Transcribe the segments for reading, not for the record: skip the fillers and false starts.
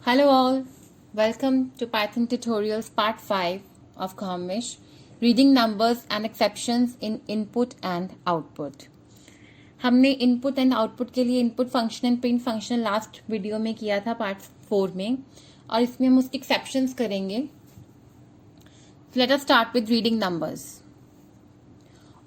Hello all, welcome to Python Tutorials Part 5 of Kamish, Reading Numbers and Exceptions in Input and Output. हमने input and output के लिए input function and print function last video में किया था part 4 में, और इसमें हम उसके एक्सेप्शंस करेंगे. Let us start with reading numbers.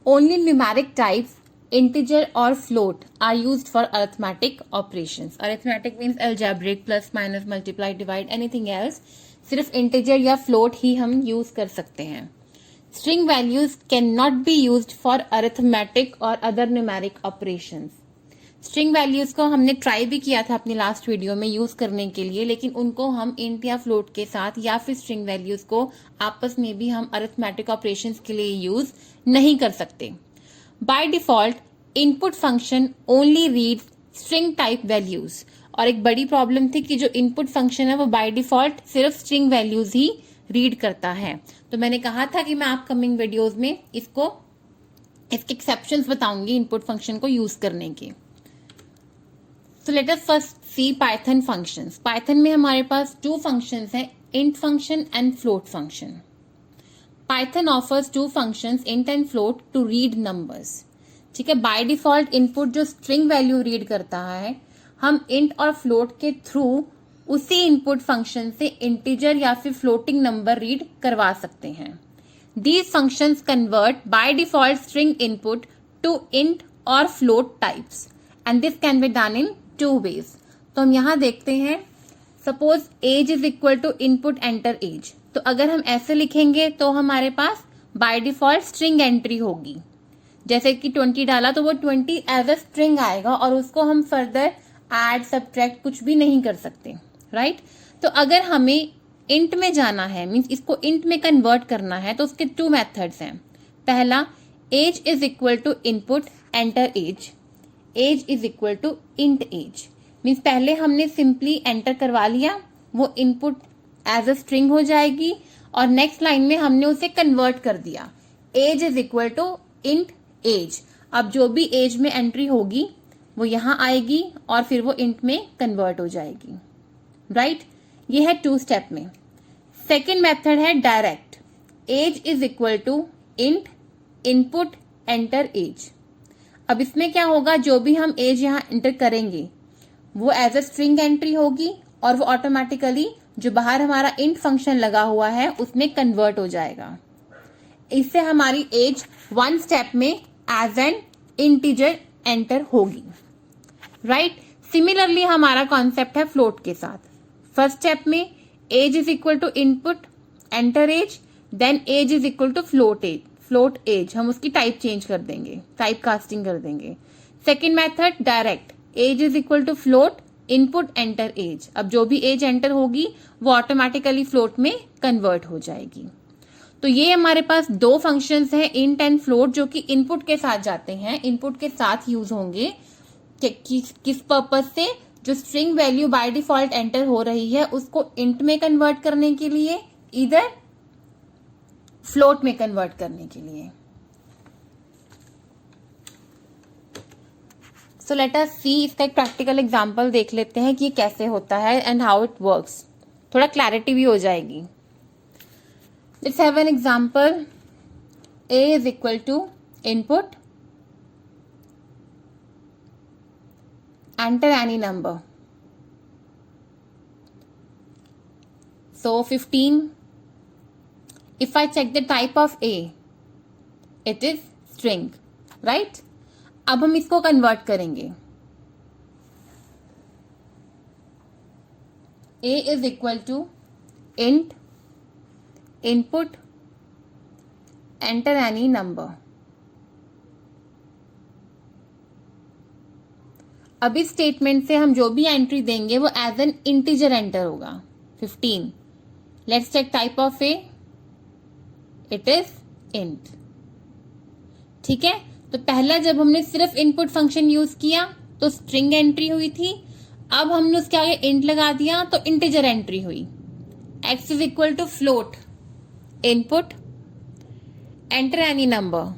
Only numeric types integer or float are used for arithmetic operations. Arithmetic means algebraic, plus, minus, multiply, divide, anything else. सिर्फ integer या float ही हम use कर सकते हैं. String values cannot be used for arithmetic or other numeric operations. String values को हमने try भी किया था अपनी last वीडियो में use करने के लिए, लेकिन उनको हम int या float के साथ या फिर string values को आपस में भी हम arithmetic operations के लिए use नहीं कर सकते. By default, input function only reads string type values. और एक बड़ी प्रॉब्लम थी कि जो input function है वो by default सिर्फ string values ही read करता है. तो मैंने कहा था कि मैं अपकमिंग वीडियोस में इसके exceptions बताऊंगी input function को यूज करने के. So let us first see Python functions. Python में हमारे पास two functions हैं, int function and float function. Python offers two functions int and float to read numbers. ठीक है, बाय डिफॉल्ट इनपुट जो string value read करता है, हम int और float के थ्रू उसी इनपुट फंक्शन से इंटीजर या फिर फ्लोटिंग नंबर रीड करवा सकते हैं. These functions convert by default string input to int or float types and this can be done in two ways. तो हम यहां देखते हैं, suppose age is equal to input enter age. तो अगर हम ऐसे लिखेंगे तो हमारे पास बाय डिफॉल्ट स्ट्रिंग एंट्री होगी. जैसे कि 20 डाला तो वो 20 एज अ स्ट्रिंग आएगा और उसको हम फर्दर ऐड सब्ट्रैक्ट कुछ भी नहीं कर सकते, राइट. तो अगर हमें इंट में जाना है, मींस इसको इंट में कन्वर्ट करना है, तो उसके टू मेथड्स हैं. पहला, age is equal to input enter age. Age is equal to int age means पहले हमने सिंपली एंटर करवा लिया, वो इनपुट एज अ स्ट्रिंग हो जाएगी और नेक्स्ट लाइन में हमने उसे कन्वर्ट कर दिया. Age is equal to int age. अब जो भी एज में एंट्री होगी वो यहां आएगी और फिर वो इंट में कन्वर्ट हो जाएगी, राइट. ये है टू स्टेप में. सेकेंड मेथड है direct. Age is equal to int input enter age. अब इसमें क्या होगा, जो भी हम एज यहां एंटर करेंगे वो एज अ स्ट्रिंग एंट्री होगी और वो ऑटोमेटिकली जो बाहर हमारा इंट फंक्शन लगा हुआ है उसमें कन्वर्ट हो जाएगा. इससे हमारी एज वन स्टेप में एज एन इंटीजर एंटर होगी, राइट. सिमिलरली हमारा कॉन्सेप्ट है फ्लोट के साथ. फर्स्ट स्टेप में age is equal to input enter age, then age is equal to float age. Float age हम उसकी टाइप चेंज कर देंगे, टाइप कास्टिंग कर देंगे. Second method direct. Age is equal to float input enter age. अब जो भी as enter होगी वो ऑटोमेटिकली फ्लोट में कन्वर्ट हो जाएगी. तो ये हमारे पास दो फंक्शंस हैं, इंट एंड फ्लोट, जो कि इनपुट के साथ जाते हैं, इनपुट के साथ यूज होंगे. किस पर्पज से, जो string value by default enter हो रही है उसको इंट में कन्वर्ट करने के लिए, इधर फ्लोट में कन्वर्ट करने के लिए. सो लेट अस सी, इसका एक प्रैक्टिकल एग्जांपल देख लेते हैं कि ये कैसे होता है एंड हाउ इट वर्क्स. थोड़ा क्लैरिटी भी हो जाएगी. Let's have an example. a is equal to input enter any number. So 15. If I check the type of a, it is string, right. अब हम इसको कन्वर्ट करेंगे. a is equal to int input enter any number. अब इस statement से हम जो भी एंट्री देंगे वो एज एन इंटीजर एंटर होगा. 15. Let's check type of a, it is int. ठीक है, तो पहला जब हमने सिर्फ इनपुट फंक्शन यूज किया तो स्ट्रिंग एंट्री हुई थी. अब हमने उसके आगे इंट लगा दिया तो इंटीजर एंट्री हुई. x is equal to float input enter any number,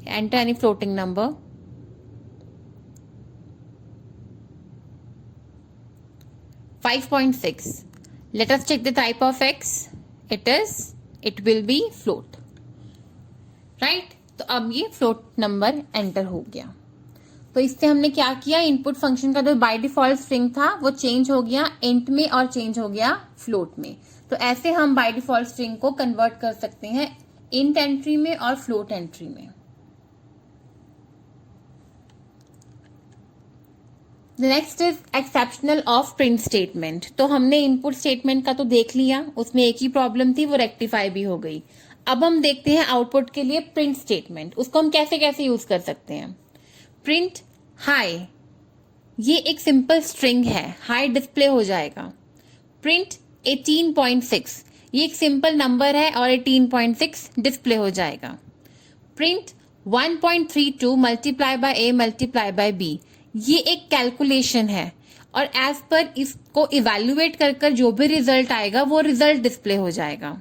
enter any floating number. 5.6. Let us check the type of x. It will be float. Right? तो अब ये फ्लोट नंबर एंटर हो गया. तो इससे हमने क्या किया, इनपुट फंक्शन का जो बाय डिफॉल्ट स्ट्रिंग था वो चेंज हो गया इंट में और चेंज हो गया फ्लोट में. तो ऐसे हम बाय डिफॉल्ट स्ट्रिंग को कन्वर्ट कर सकते हैं इंट एंट्री में और फ्लोट एंट्री में. Next is exceptional of print statement. तो हमने इनपुट स्टेटमेंट का तो देख लिया, उसमें एक ही प्रॉब्लम थी, वो रेक्टिफाई भी हो गई. अब हम देखते हैं आउटपुट के लिए प्रिंट स्टेटमेंट. उसको हम कैसे कैसे यूज कर सकते हैं. प्रिंट हाई, ये एक सिंपल स्ट्रिंग है, हाई डिस्प्ले हो जाएगा. प्रिंट 18.6, ये एक सिंपल नंबर है और 18.6 डिस्प्ले हो जाएगा. Print 1.32 multiply by A multiply by B, ये एक कैलकुलेशन है और एज पर इसको इवेल्युएट कर जो भी रिजल्ट आएगा वो रिजल्ट डिस्प्ले हो जाएगा.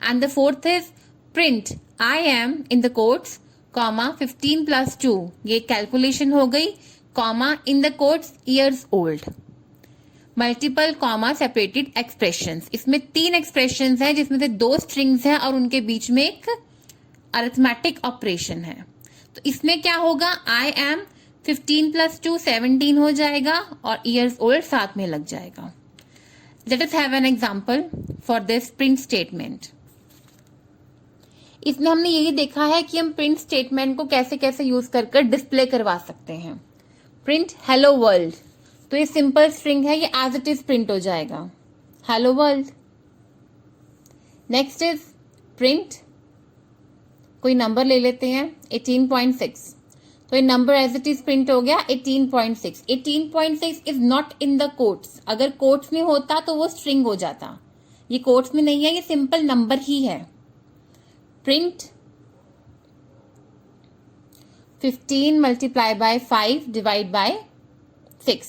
And the fourth is print I am in the quotes comma 15+2, ये कैलकुलेशन हो गई, comma in the quotes years old. Multiple comma separated expressions, इसमें 3 एक्सप्रेशंस हैं जिसमें से 2 स्ट्रिंग्स हैं और उनके बीच में एक अरिथमेटिक ऑपरेशन है. तो इसमें क्या होगा, आई एम 15+2 17 हो जाएगा और ईयर्स ओल्ड साथ में लग जाएगा. Let us have an example for this print statement. इसमें हमने यही देखा है कि हम प्रिंट स्टेटमेंट को कैसे कैसे यूज कर डिस्प्ले करवा सकते हैं. प्रिंट हेलो वर्ल्ड, तो ये सिंपल स्ट्रिंग है, ये एज इट इज प्रिंट हो जाएगा, hello world. Next is print, कोई नंबर ले लेते हैं 18.6, तो ये number as it is print हो गया 18.6. 18.6 is not in the quotes, अगर कोट्स में होता तो वो स्ट्रिंग हो जाता, ये कोट्स में नहीं है, ये सिंपल नंबर ही है. Print 15 multiply by 5 divide by 6.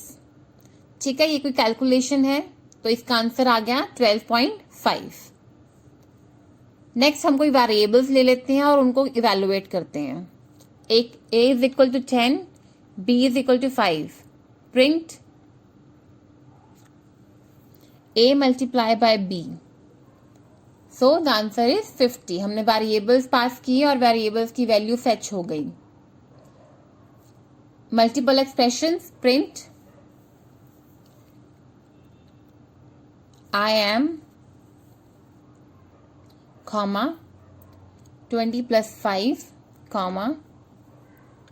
ठीक है, ये कोई कैलकुलेशन है तो इसका आंसर आ गया 12.5. नेक्स्ट हम कोई वेरिएबल्स ले लेते हैं और उनको इवेलुएट करते हैं. एक a is equal to 10, b is equal to 5. Print a multiply by b, so the answer is 50. हमने वेरिएबल्स पास किए और वेरिएबल्स की वैल्यू फेच हो गई. Multiple expressions, print I am comma 20+5 comma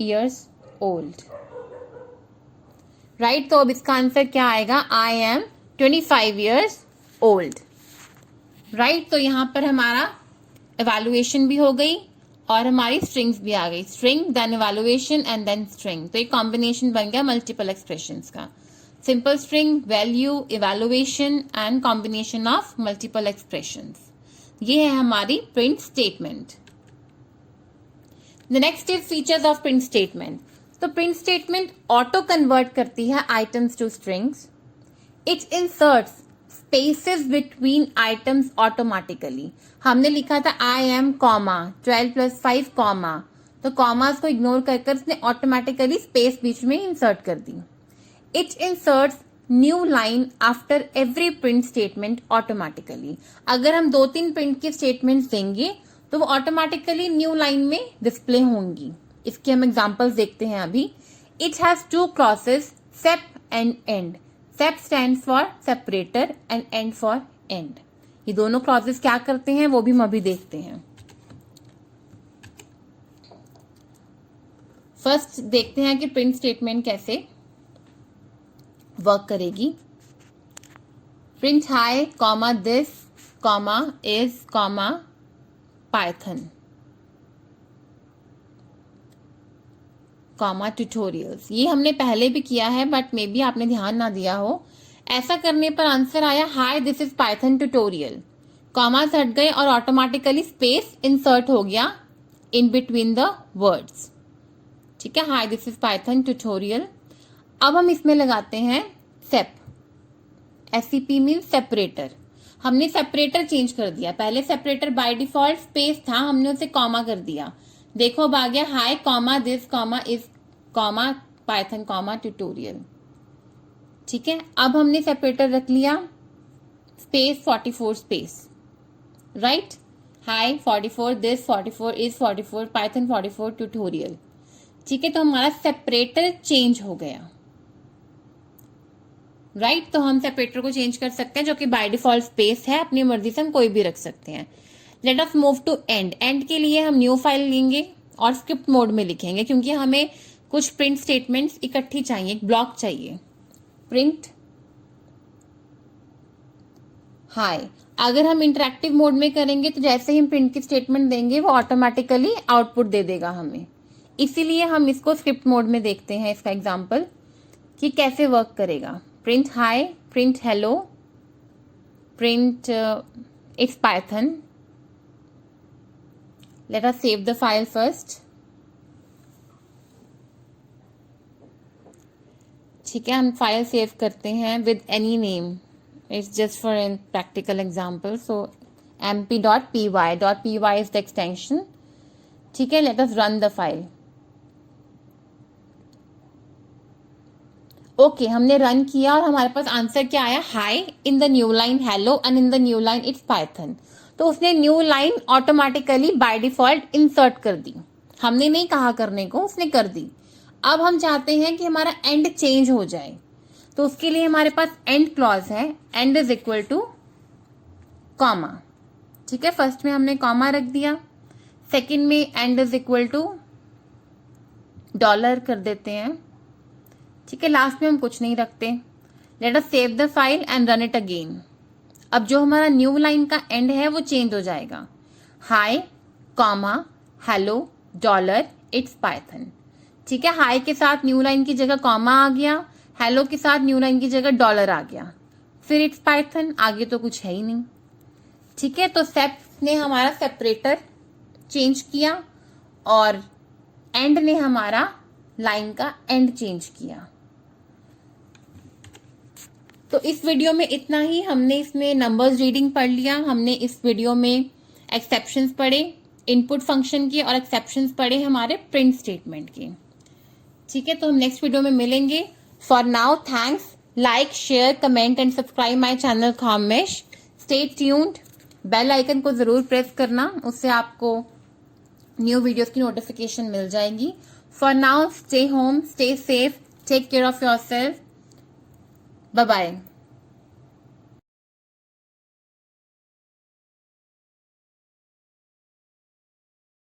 years old. Right, तो अब इसका answer क्या आएगा, I am 25 years old. Right, तो यहां पर हमारा इवैल्यूएशन भी हो गई और हमारी स्ट्रिंग्स भी आ गई, string then evaluation and then string. तो एक कॉम्बिनेशन बन गया मल्टीपल एक्सप्रेशंस का, simple string, value, evaluation and combination of multiple expressions. ये है हमारी print statement. The next is features of print statement. तो प्रिंट स्टेटमेंट ऑटो कन्वर्ट करती है items to strings. It inserts spaces between items automatically. हमने लिखा था I am comma 12+5 comma, तो कॉमास को इग्नोर कर उसने ऑटोमेटिकली स्पेस बीच में इंसर्ट कर दी. It inserts new line after every print statement automatically. अगर हम 2-3 प्रिंट के स्टेटमेंट्स देंगे तो वो ऑटोमेटिकली न्यू लाइन में डिस्प्ले होंगी. इसके हम एग्जांपल्स देखते हैं अभी. It has 2 clauses, sep and end. Sep stands for separator and end for end. ये दोनों क्लॉसेस क्या करते हैं वो भी हम अभी देखते हैं. फर्स्ट देखते हैं कि प्रिंट स्टेटमेंट कैसे वर्क करेगी. Print high comma this comma is comma Python comma tutorials. ये हमने पहले भी किया है बट मे बी आपने ध्यान ना दिया हो. ऐसा करने पर आंसर आया high this is Python tutorial. Commas हट गए और ऑटोमेटिकली स्पेस इंसर्ट हो गया इन बिटवीन द वर्ड्स. ठीक है, high this is Python tutorial. अब हम इसमें लगाते हैं सेप. SCP mean separator. हमने सेपरेटर चेंज कर दिया. पहले सेपरेटर बाय डिफॉल्ट स्पेस था, हमने उसे कॉमा कर दिया. देखो अब आ गया high comma this comma is comma Python comma tutorial. ठीक है, अब हमने सेपरेटर रख लिया, space 44 space, right. High 44, this 44 is 44, Python 44 tutorial. ठीक है, तो हमारा सेपरेटर चेंज हो गया, राइट। तो हम सेपरेटर को चेंज कर सकते हैं, जो कि बाय डिफॉल्ट स्पेस है, अपनी मर्जी से हम कोई भी रख सकते हैं। Let us move to end. End के लिए हम न्यू फाइल लेंगे और स्क्रिप्ट मोड में लिखेंगे, क्योंकि हमें कुछ प्रिंट स्टेटमेंट्स इकट्ठी चाहिए, एक ब्लॉक चाहिए। Print high. अगर हम इंटरेक्टिव मोड में करेंगे तो जैसे ही हम प्रिंट की स्टेटमेंट देंगे वो ऑटोमेटिकली आउटपुट दे देगा हमें। इसीलिए हम इसको स्क्रिप्ट मोड में देखते हैं, इसका एग्जांपल कि कैसे वर्क करेगा। Print high, print hello, print its python. Let us save the file first. ठीक है, हम फाइल सेव करते हैं with any name, it's just for a practical example. So mp.py is the extension. ठीक है, let us run the file. Okay, हमने run किया और हमारे पास आंसर क्या आया, high in the new line hello and in the new line its python. तो उसने new line automatically by default insert कर दी, हमने नहीं कहा करने को, उसने कर दी। अब हम चाहते हैं कि हमारा एंड चेंज हो जाए, तो उसके लिए हमारे पास एंड क्लॉज है, and is equal two comma. ठीक है, फर्स्ट में हमने कॉमा रख दिया, सेकंड में end is equal to dollar कर देते हैं। ठीक है, लास्ट में हम कुछ नहीं रखते। Let us save the file and run it again. अब जो हमारा न्यू लाइन का एंड है वो चेंज हो जाएगा, high comma hello dollar its python. ठीक है, हाई के साथ न्यू लाइन की जगह कॉमा आ गया, हेलो के साथ न्यू लाइन की जगह डॉलर आ गया, फिर इट्स पाइथन, आगे तो कुछ है ही नहीं। ठीक है, तो सेप ने हमारा सेपरेटर चेंज किया और एंड ने हमारा लाइन का एंड चेंज किया। तो इस वीडियो में इतना ही। हमने इसमें नंबर्स रीडिंग पढ़ लिया, हमने इस वीडियो में एक्सेप्शंस पढ़े इनपुट फंक्शन के और एक्सेप्शंस पढ़े हमारे प्रिंट स्टेटमेंट के। ठीक है, तो हम नेक्स्ट वीडियो में मिलेंगे। For now, thanks. Like, share, comment and subscribe my channel Khamesh. Stay tuned. Bell icon को जरूर प्रेस करना, उससे आपको न्यू वीडियोस की नोटिफिकेशन मिल जाएगी। For now, stay home, stay safe, take care of yourself. Bye bye.